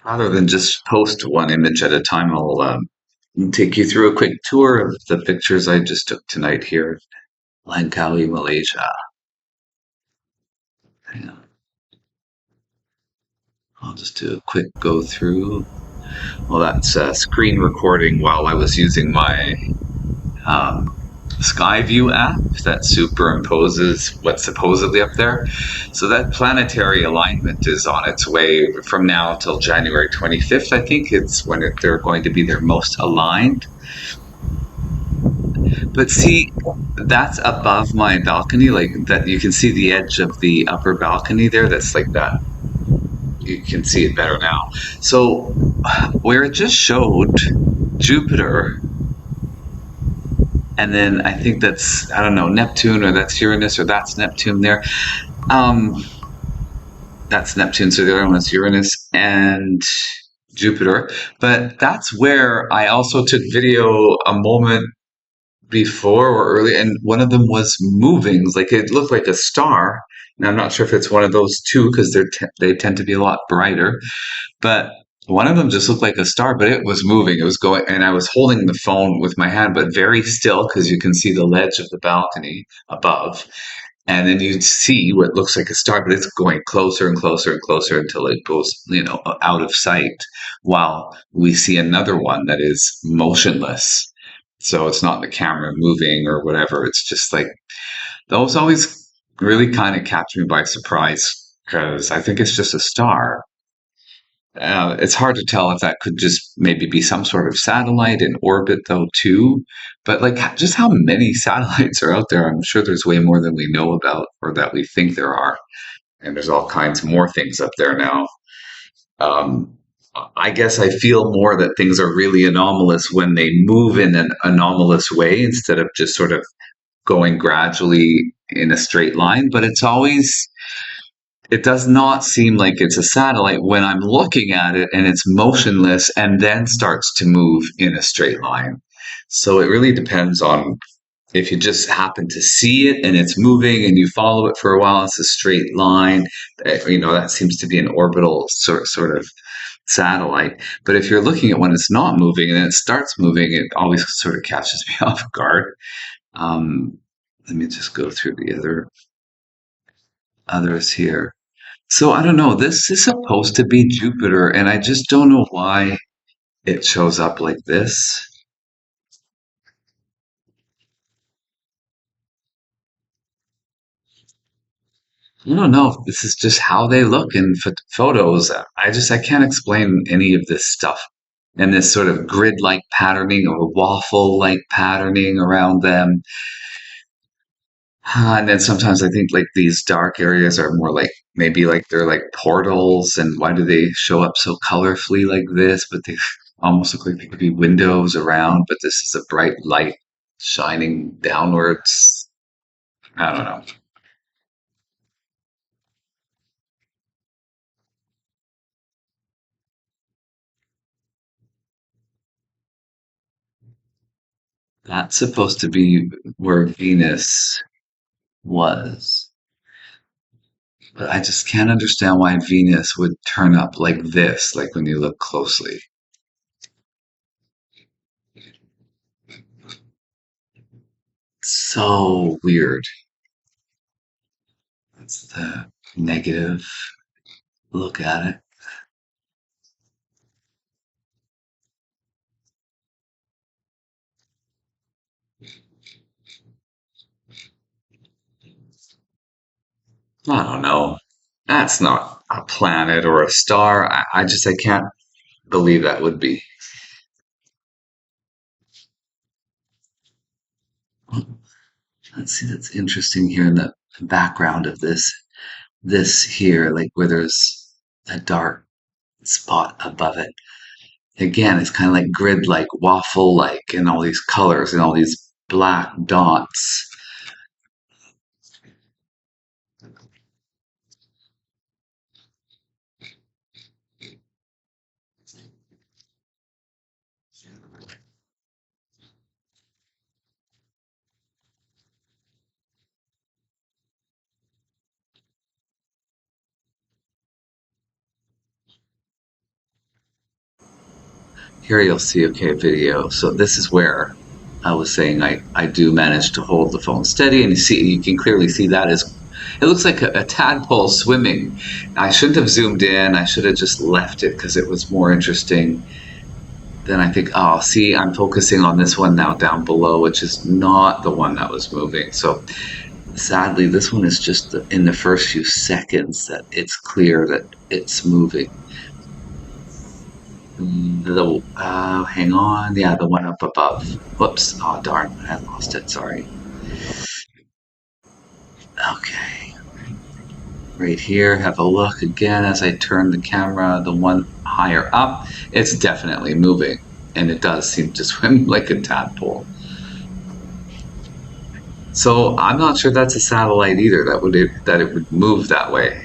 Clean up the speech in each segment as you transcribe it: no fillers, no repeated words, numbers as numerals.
Rather than just post one image at a time, I'll take you through a quick tour of the pictures I just took tonight here in Langkawi, Malaysia. Hang on, I'll just do a quick go through. Well, that's screen recording while I was using my um, Skyview app that superimposes what's supposedly up there. So that planetary alignment is on its way from now till January 25th. I think it's when they're going to be their most aligned. But see, that's above my balcony, like that you can see the edge of the upper balcony there. That's like that. You can see it better now. So where it just showed Jupiter, and then I think that's, I don't know, Neptune, or that's Uranus, or that's Neptune there. Um, that's Neptune, so the other one is Uranus and Jupiter. But that's where I also took video a moment before or early, and one of them was moving. Like it looked like a star. And I'm not sure if it's one of those two because they tend to be a lot brighter. But one of them just looked like a star, but it was moving. It was going, and I was holding the phone with my hand, but very still because you can see the ledge of the balcony above. And then you see what looks like a star, but it's going closer and closer and closer until it goes, out of sight. While we see another one that is motionless. So it's not the camera moving or whatever. It's just like those always really kind of catch me by surprise because I think it's just a star. It's hard to tell if that could just maybe be some sort of satellite in orbit, though, too. But like, just how many satellites are out there? I'm sure there's way more than we know about or that we think there are. And there's all kinds more things up there now. Um, I guess I feel more that things are really anomalous when they move in an anomalous way instead of just sort of going gradually in a straight line. But it does not seem like it's a satellite when I'm looking at it and it's motionless and then starts to move in a straight line. So it really depends on if you just happen to see it and it's moving and you follow it for a while, it's a straight line. That seems to be an orbital sort of satellite. But if you're looking at when it's not moving and then it starts moving, it always sort of catches me off guard. Um, Let me just go through the others here. So I don't know. This is supposed to be Jupiter, and I just don't know why it shows up like this. I don't know if this is just how they look in photos. I can't explain any of this stuff. And this sort of grid-like patterning or waffle-like patterning around them. And then sometimes I think like these dark areas are more like maybe like they're like portals. And why do they show up so colorfully like this? But they almost look like they could be windows around, but this is a bright light shining downwards. I don't know. That's supposed to be where Venus was. But I just can't understand why Venus would turn up like this, like when you look closely. So weird. That's the negative look at it. I don't know. That's not a planet or a star. I can't believe that would be. Let's see, that's interesting here in the background of this here, like where there's a dark spot above it. Again, it's kind of like grid like, waffle like, and all these colors and all these black dots. Here you'll see, okay, video. So this is where I was saying I do manage to hold the phone steady, and you can clearly see that is it looks like a tadpole swimming. I shouldn't have zoomed in. I should have just left it because it was more interesting. Then I think, oh, see, I'm focusing on this one now down below, which is not the one that was moving. So sadly, this one is just in the first few seconds that it's clear that it's moving. The hang on, yeah, the one up above. Whoops! Oh darn, I lost it. Sorry. Okay, right here. Have a look again as I turn the camera. The one higher up, it's definitely moving, and it does seem to swim like a tadpole. So I'm not sure that's a satellite either. That it would move that way.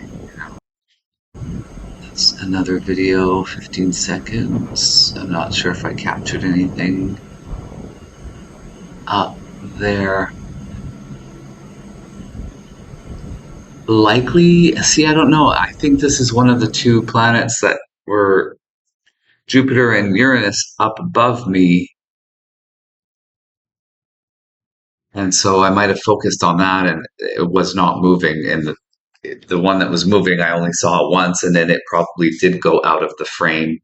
That's another video, 15 seconds. I'm not sure if I captured anything up there. Likely, see, I don't know. I think this is one of the two planets that were Jupiter and Uranus up above me. And so I might have focused on that and it was not moving. And the one that was moving, I only saw it once, and then it probably did go out of the frame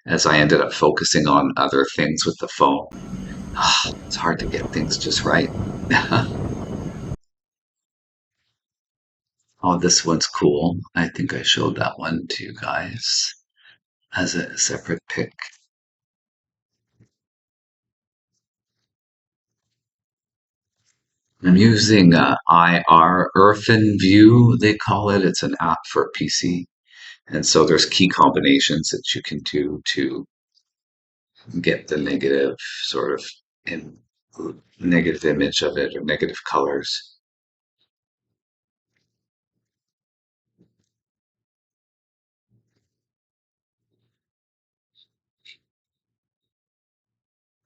as I ended up focusing on other things with the phone. It's hard to get things just right. Oh, this one's cool. I think I showed that one to you guys as a separate pic. I'm using IR Earthen View, they call it. It's an app for PC. And so there's key combinations that you can do to get the negative sort of in negative image of it or negative colors.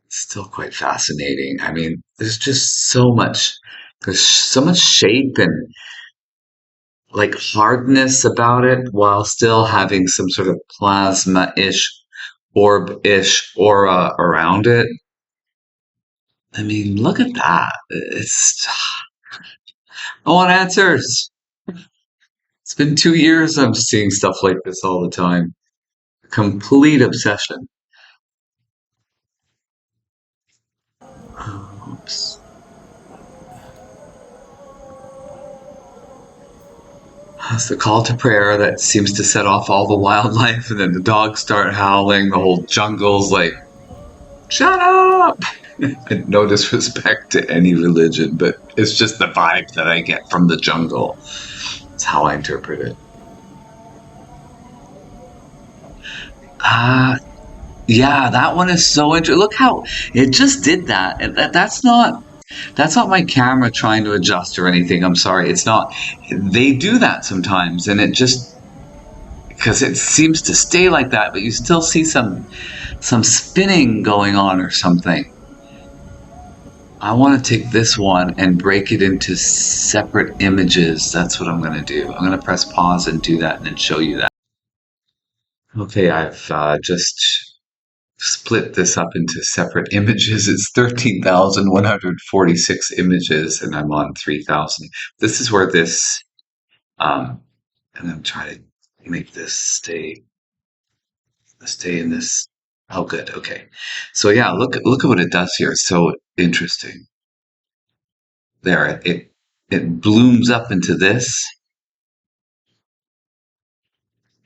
It's still quite fascinating. I mean, there's so much shape and like hardness about it while still having some sort of plasma-ish, orb-ish aura around it. I mean, look at that. I want answers. It's been 2 years I'm seeing stuff like this all the time. Complete obsession. Oops. It's the call to prayer that seems to set off all the wildlife, and then the dogs start howling. The whole jungle's like, shut up! No disrespect to any religion, but it's just the vibe that I get from the jungle. It's how I interpret it. Ah, yeah, that one is so interesting. Look how it just did that. And that's not my camera trying to adjust or anything. I'm sorry. It's not. They do that sometimes, and it just because it seems to stay like that, but you still see some spinning going on or something. I want to take this one and break it into separate images. That's what I'm going to do. I'm going to press pause and do that and then show you that. Okay, I've just split this up into separate images. It's 13,146 images and I'm on 3,000. This is where this, and I'm trying to make this stay in this. Oh, good. Okay. So yeah, look at what it does here. It's so interesting. There, it blooms up into this.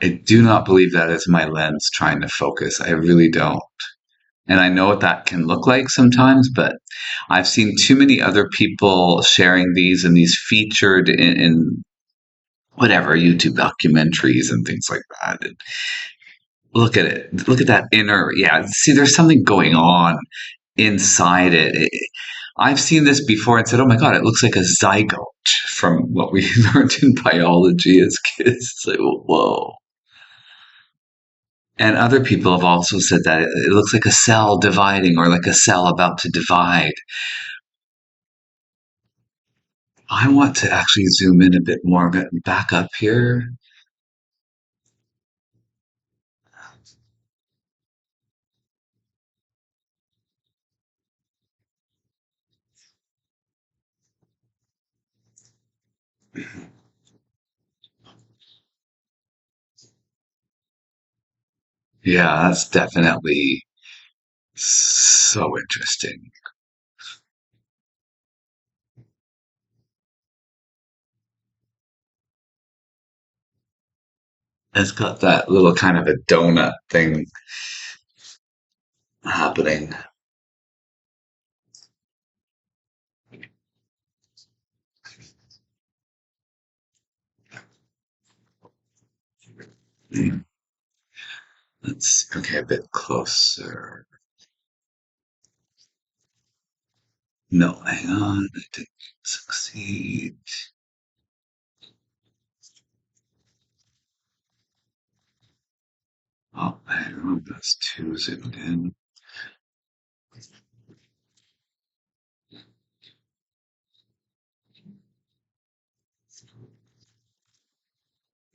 I do not believe that is my lens trying to focus. I really don't. And I know what that can look like sometimes, but I've seen too many other people sharing these and these featured in whatever YouTube documentaries and things like that. And look at it. Look at that inner. Yeah. See, there's something going on inside I've seen this before and said, "Oh my god, it looks like a zygote from what we learned in biology as kids." It's like, whoa. And other people have also said that it looks like a cell dividing or like a cell about to divide. I want to actually zoom in a bit more, but back up here. Yeah, that's definitely so interesting. It's got that little kind of a donut thing happening. Hmm. Let's okay, a bit closer. No, hang on, I didn't succeed. Oh, hang on, that's too zoomed in.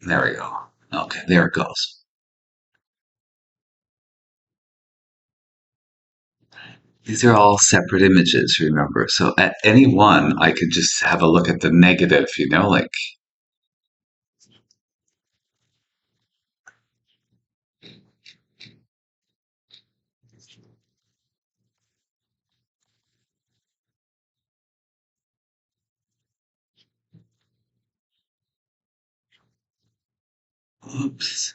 There we go. Okay, there it goes. These are all separate images, remember? So at any one, I could just have a look at the negative, like, oops.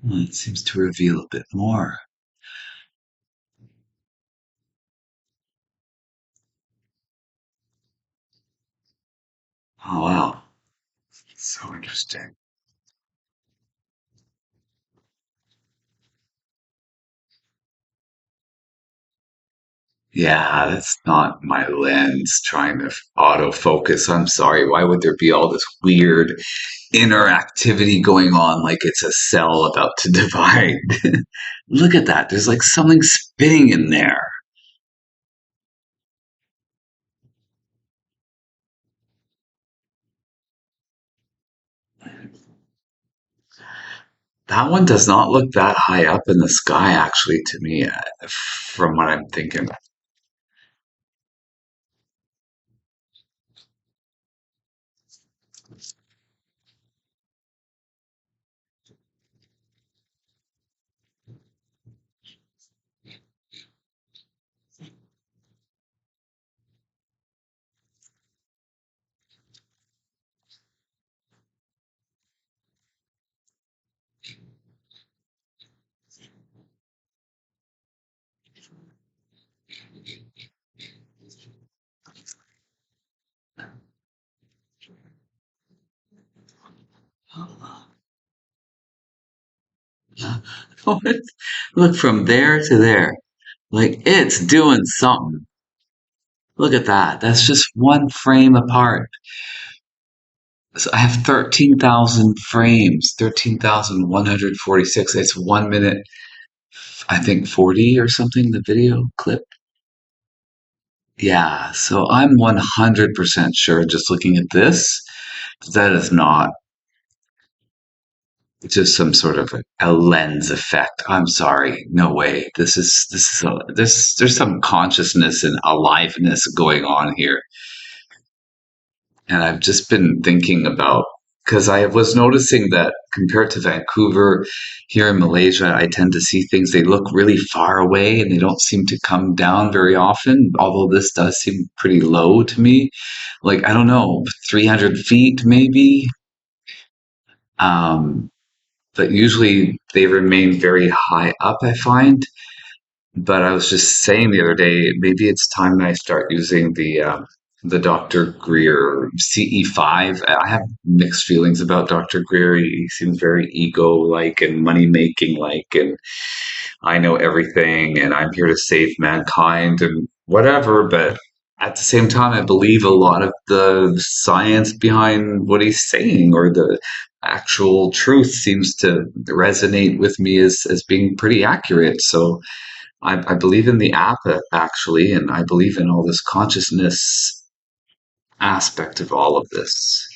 Well, it seems to reveal a bit more. Oh, wow. So interesting. Yeah, that's not my lens trying to autofocus. I'm sorry. Why would there be all this weird interactivity going on like it's a cell about to divide? Look at that. There's like something spinning in there. That one does not look that high up in the sky, actually, to me, from what I'm thinking. Look from there to there. Like it's doing something. Look at that. That's just one frame apart. So I have 13,000 frames, 13,146. It's 1 minute, I think 40 or something, the video clip. Yeah, so I'm 100% sure just looking at this, that is not just some sort of a lens effect. I'm sorry. No way. There's some consciousness and aliveness going on here. And I've just been thinking about because I was noticing that compared to Vancouver, here in Malaysia, I tend to see things, they look really far away and they don't seem to come down very often, although this does seem pretty low to me. Like, I don't know, 300 feet maybe. Um, but usually they remain very high up, I find. But I was just saying the other day, maybe it's time I start using the Dr. Greer CE5. I have mixed feelings about Dr. Greer. He seems very ego-like and money-making like, and I know everything, and I'm here to save mankind and whatever. But at the same time, I believe a lot of the science behind what he's saying, or the actual truth, seems to resonate with me as being pretty accurate. So I believe in the app actually, and I believe in all this consciousness aspect of all of this.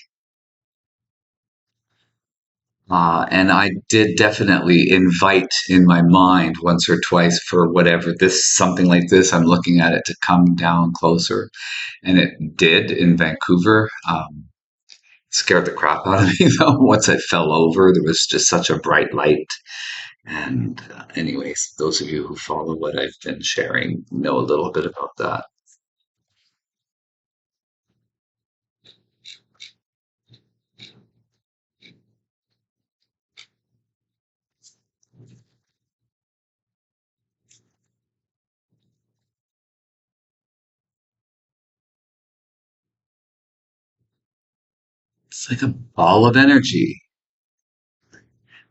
And I did definitely invite in my mind once or twice for whatever this, something like this, I'm looking at it to come down closer. And it did in Vancouver. Scared the crap out of me though. Once I fell over, there was just such a bright light. And, anyways, those of you who follow what I've been sharing know a little bit about that. It's like a ball of energy.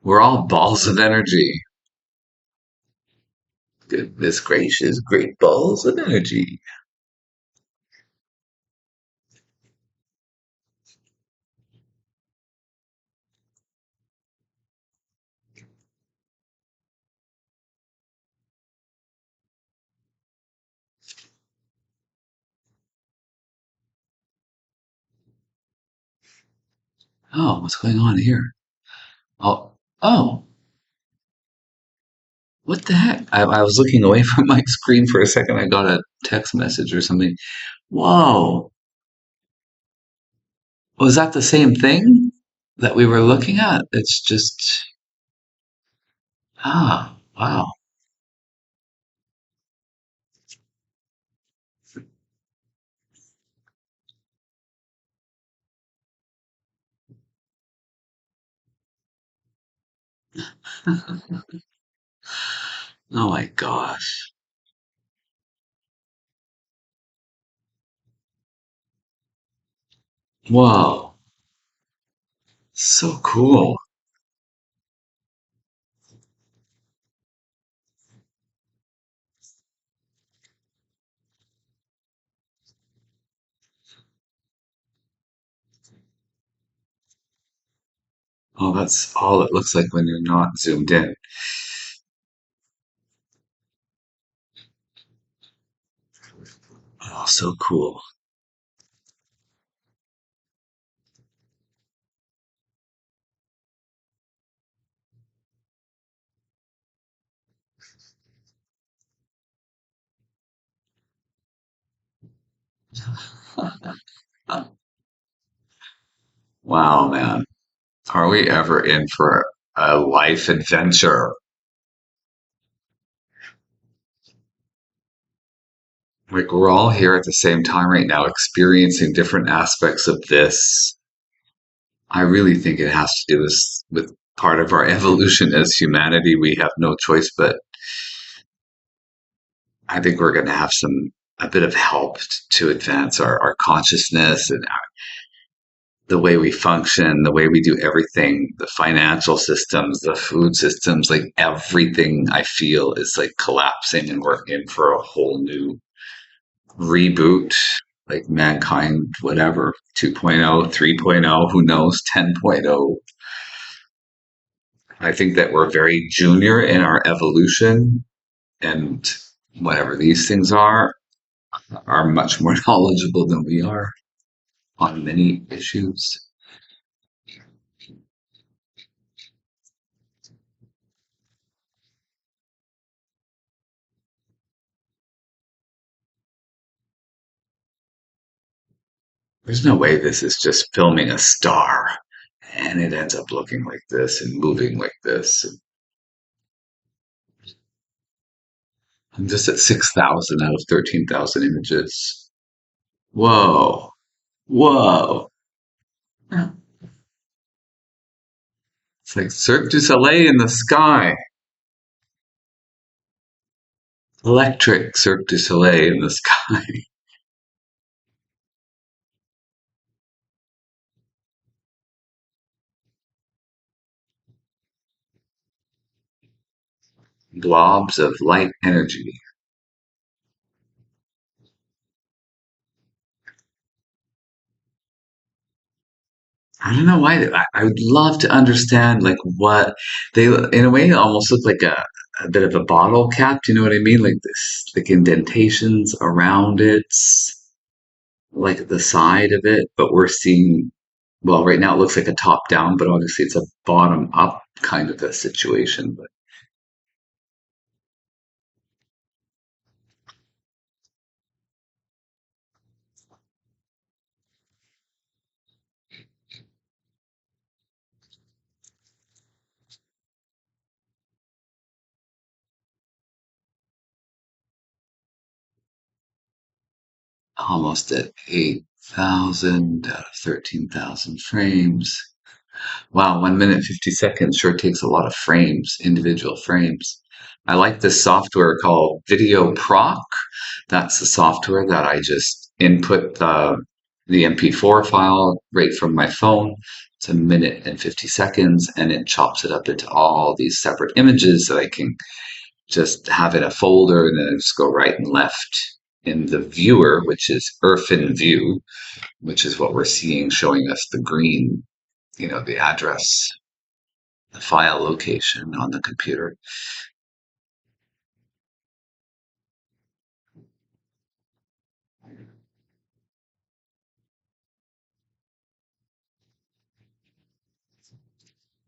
We're all balls of energy. Goodness gracious, great balls of energy. Oh, what's going on here? Oh, oh, what the heck? I was looking away from my screen for a second. I got a text message or something. Whoa, was that the same thing that we were looking at? It's just, wow. Oh my gosh. Whoa, so cool. Oh, that's all it looks like when you're not zoomed in. Oh, so cool. Wow, man. Are we ever in for a life adventure? Like we're all here at the same time right now, experiencing different aspects of this. I really think it has to do with part of our evolution as humanity. We have no choice, but I think we're going to have a bit of help to advance our consciousness and the way we function, the way we do everything, the financial systems, the food systems, like everything I feel is like collapsing and we're in for a whole new reboot, like mankind, whatever, 2.0, 3.0, who knows, 10.0. I think that we're very junior in our evolution, and whatever these things are much more knowledgeable than we are on many issues. There's no way this is just filming a star and it ends up looking like this and moving like this. I'm just at 6,000 out of 13,000 images. Whoa. Whoa. It's like Cirque du Soleil in the sky. Electric Cirque du Soleil in the sky. Blobs of light energy. I don't know why. I would love to understand like what they, in a way, almost look like a bit of a bottle cap. Do you know what I mean? Like this, like indentations around it, like the side of it, but we're seeing. Well, right now it looks like a top down, but obviously it's a bottom up kind of a situation. But almost at 8,000 out of 13,000 frames. Wow, 1 minute 50 seconds sure takes a lot of frames, individual frames. I like this software called Video Proc. That's the software that I just input the MP4 file right from my phone. It's 1 minute and 50 seconds, and it chops it up into all these separate images that I can just have in a folder, and then I just go right and left in the viewer, which is Irfin View, which is what we're seeing, showing us the green, the address, the file location on the computer.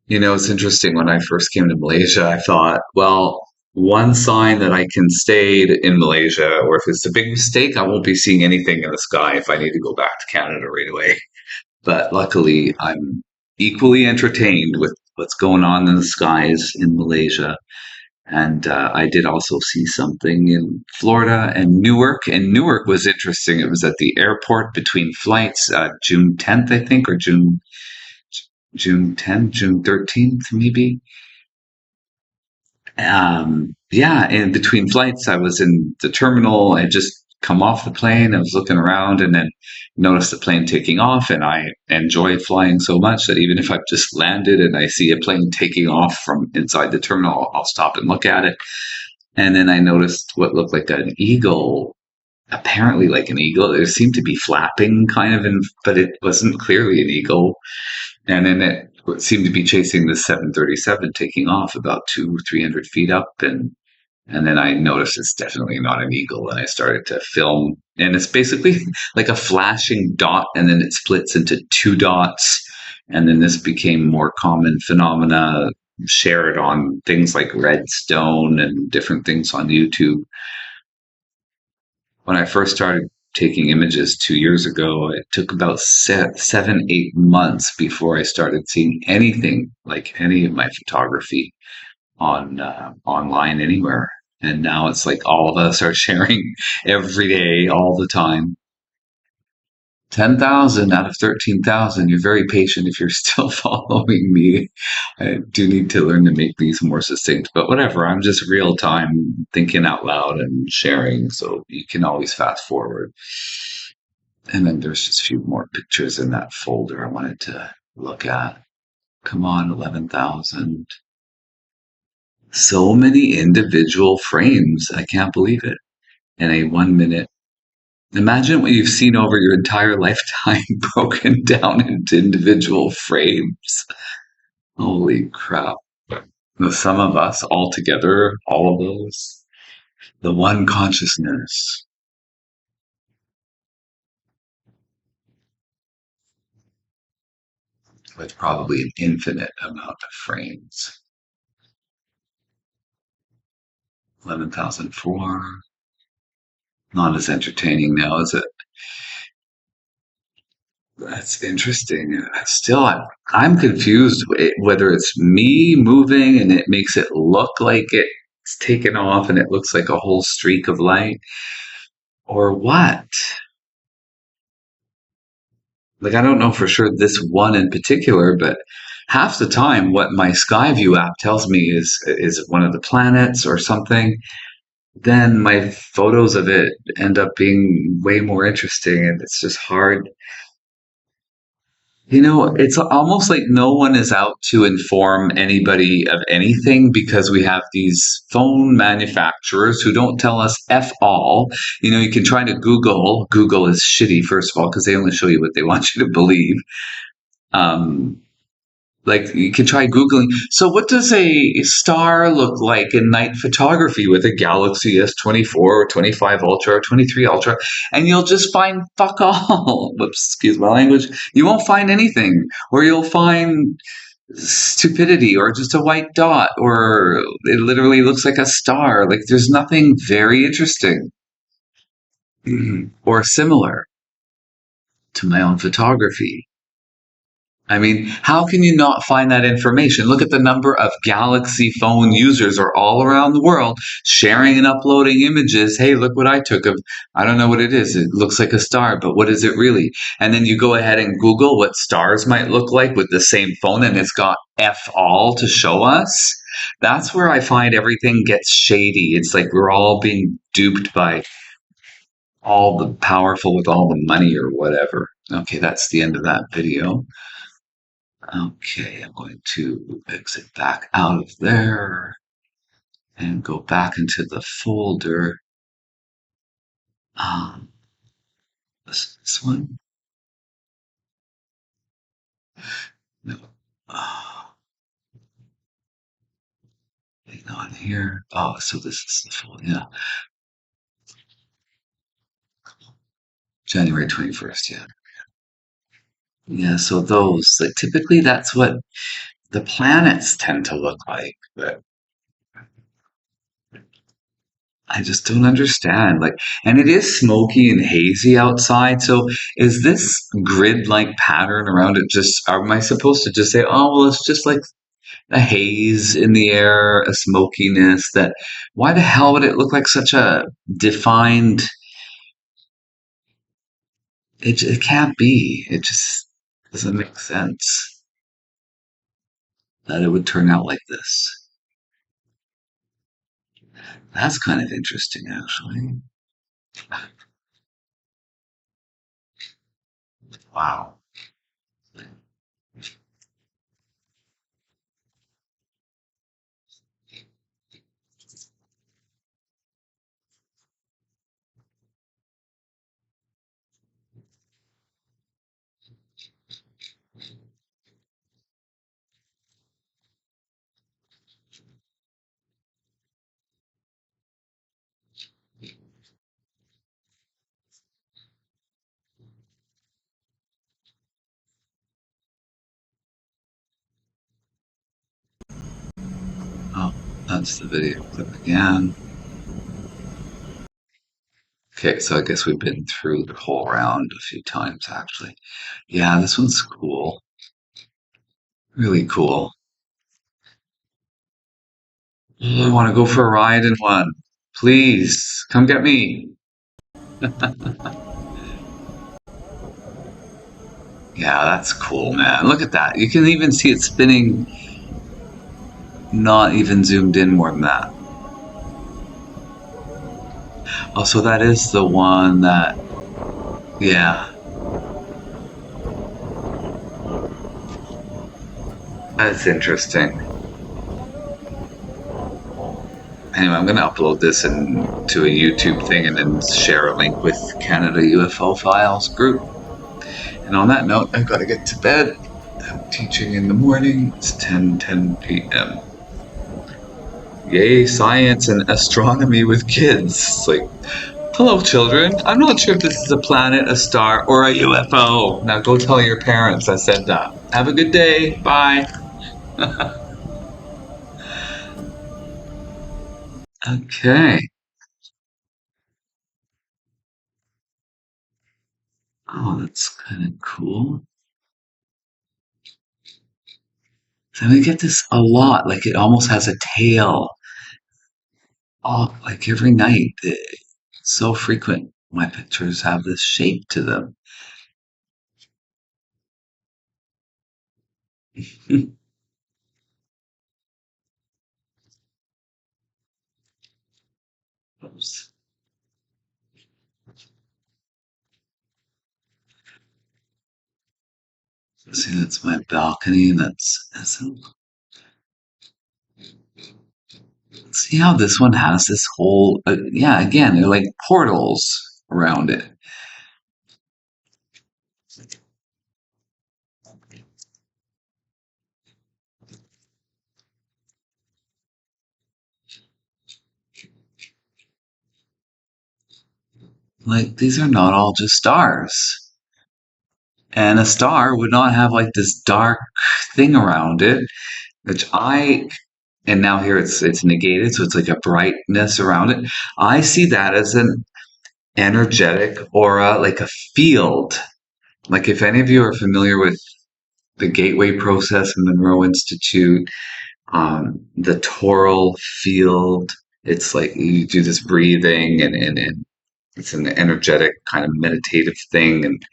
It's interesting. When I first came to Malaysia, I thought, well, one sign that I can stay in Malaysia, or if it's a big mistake, I won't be seeing anything in the sky if I need to go back to Canada right away. But luckily, I'm equally entertained with what's going on in the skies in Malaysia. And I did also see something in Florida and Newark. And Newark was interesting. It was at the airport between flights, June 10th, I think, or June 10th, June 13th, maybe. Yeah, and between flights, I was in the terminal. I just come off the plane. I was looking around and then noticed the plane taking off. And I enjoy flying so much that even if I've just landed and I see a plane taking off from inside the terminal, I'll stop and look at it. And then I noticed what looked like an eagle, apparently like an eagle. It seemed to be flapping kind of, but it wasn't clearly an eagle. And then it seemed to be chasing the 737 taking off about 300 feet up. And then I noticed it's definitely not an eagle. And I started to film. And it's basically like a flashing dot, and then it splits into two dots. And then this became more common phenomena shared on things like Redstone and different things on YouTube. When I first started taking images 2 years ago, it took about 7, 8 months before I started seeing anything like any of my photography on online anywhere. And now it's like all of us are sharing every day, all the time. 10,000 out of 13,000. You're very patient if you're still following me. I do need to learn to make these more succinct, but whatever. I'm just real time thinking out loud and sharing. So you can always fast forward. And then there's just a few more pictures in that folder I wanted to look at. Come on, 11,000. So many individual frames. I can't believe it. In a 1 minute. Imagine what you've seen over your entire lifetime broken down into individual frames. Holy crap. The sum of us all together, all of those, the one consciousness with probably an infinite amount of frames. 11,004. Not as entertaining now, is it? That's interesting. Still, I'm confused whether it's me moving and it makes it look like it's taken off and it looks like a whole streak of light, or what. Like, I don't know for sure this one in particular, but half the time what my Skyview app tells me is one of the planets or something. Then my photos of it end up being way more interesting, and it's just hard. It's almost like no one is out to inform anybody of anything because we have these phone manufacturers who don't tell us F all. You can try to Google. Google is shitty, first of all, because they only show you what they want you to believe. Um, Like you can try Googling. So what does a star look like in night photography with a Galaxy S24 or 25 Ultra or 23 Ultra? And you'll just find fuck all. Whoops, excuse my language. You won't find anything. Or you'll find stupidity or just a white dot or it literally looks like a star. Like there's nothing very interesting or similar to my own photography. I mean, how can you not find that information? Look at the number of Galaxy phone users are all around the world sharing and uploading images. Hey, look what I took of, I don't know what it is. It looks like a star, but what is it really? And then you go ahead and Google what stars might look like with the same phone and it's got F all to show us. That's where I find everything gets shady. It's like we're all being duped by all the powerful with all the money or whatever. Okay, that's the end of that video. Okay, I'm going to exit back out of there and go back into the folder. Um, this one? No. Hang on here. Oh, so this is the folder. Yeah, January 21st. Yeah. Yeah, so those, like, typically that's what the planets tend to look like. But I just don't understand. Like, and it is smoky and hazy outside. So is this grid-like pattern around it just, am I supposed to just say, oh, well, it's just like a haze in the air, a smokiness that, why the hell would it look like such a defined, it can't be. It just doesn't make sense that it would turn out like this. That's kind of interesting, actually. Wow. Oh, that's the video clip again. Okay, so I guess we've been through the whole round a few times, actually. Yeah, this one's cool. Really cool. I want to go for a ride in one. Please, come get me. Yeah, that's cool, man. Look at that. You can even see it spinning, not even zoomed in more than that. Oh, so that is the one that, yeah, that's interesting. Anyway, I'm going to upload this to a YouTube thing and then share a link with Canada UFO Files group. And on that note, I've got to get to bed. I'm teaching in the morning. It's 10 p.m. Yay, science and astronomy with kids. It's like, hello, children. I'm not sure if this is a planet, a star, or a UFO. Now go tell your parents I said that. Have a good day. Bye. Okay. Oh, that's kind of cool. So we get this a lot. Like it almost has a tail. Oh, like every night. It's so frequent. My pictures have this shape to them. Oops. See, that's my balcony. That's see how this one has this whole, yeah, again, they're like portals around it. Like, these are not all just stars. And a star would not have like this dark thing around it, which and now here it's negated, so it's like a brightness around it. I see that as an energetic aura, like a field. Like if any of you are familiar with the gateway process in Monroe Institute, the toral field, it's like you do this breathing and it's an energetic kind of meditative thing and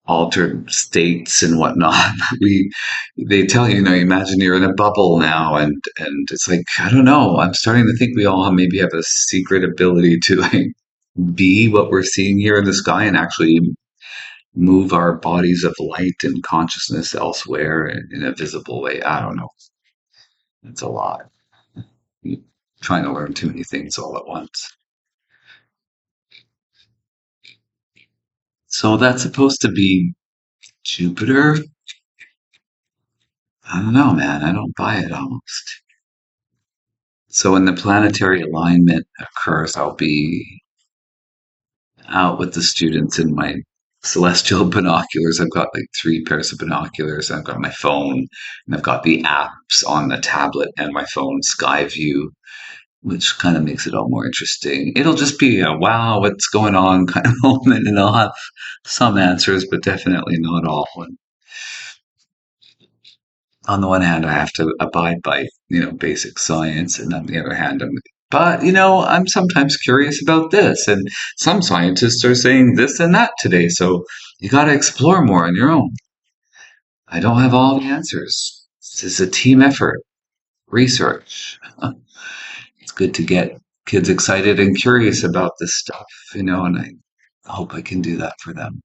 altered states and whatnot. We they tell you, imagine you're in a bubble now and it's like, I don't know. I'm starting to think we all maybe have a secret ability to like be what we're seeing here in the sky and actually move our bodies of light and consciousness elsewhere in a visible way. I don't know. It's a lot. You're trying to learn too many things all at once. So that's supposed to be Jupiter. I don't know, man. I don't buy it almost. So when the planetary alignment occurs, I'll be out with the students in my celestial binoculars. I've got like three pairs of binoculars. I've got my phone and I've got the apps on the tablet and my phone Sky View, which kind of makes it all more interesting. It'll just be a wow, what's going on kind of moment, and I'll have some answers, but definitely not all. And on the one hand, I have to abide by, basic science, and on the other hand, I'm sometimes curious about this, and some scientists are saying this and that today, so you got to explore more on your own. I don't have all the answers. This is a team effort, research. It's good to get kids excited and curious about this stuff, and I hope I can do that for them.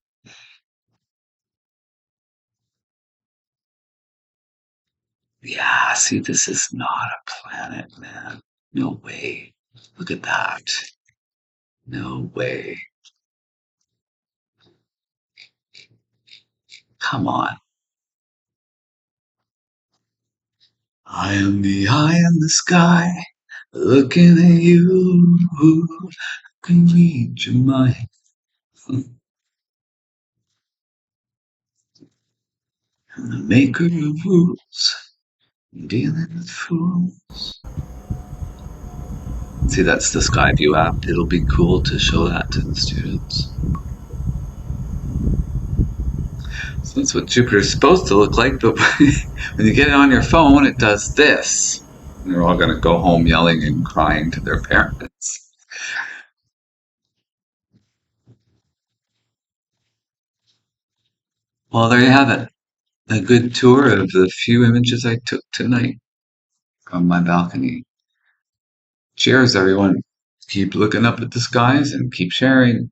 Yeah, see, this is not a planet, man. No way. Look at that. No way. Come on. I am the eye in the sky, looking at you. Who can read your mind? I'm the maker of rules, dealing with fools. See, that's the Skyview app. It'll be cool to show that to the students. So that's what Jupiter's supposed to look like, but when you get it on your phone, it does this. And they're all going to go home yelling and crying to their parents. Well, there you have it. A good tour of the few images I took tonight from my balcony. Cheers, everyone. Keep looking up at the skies and keep sharing.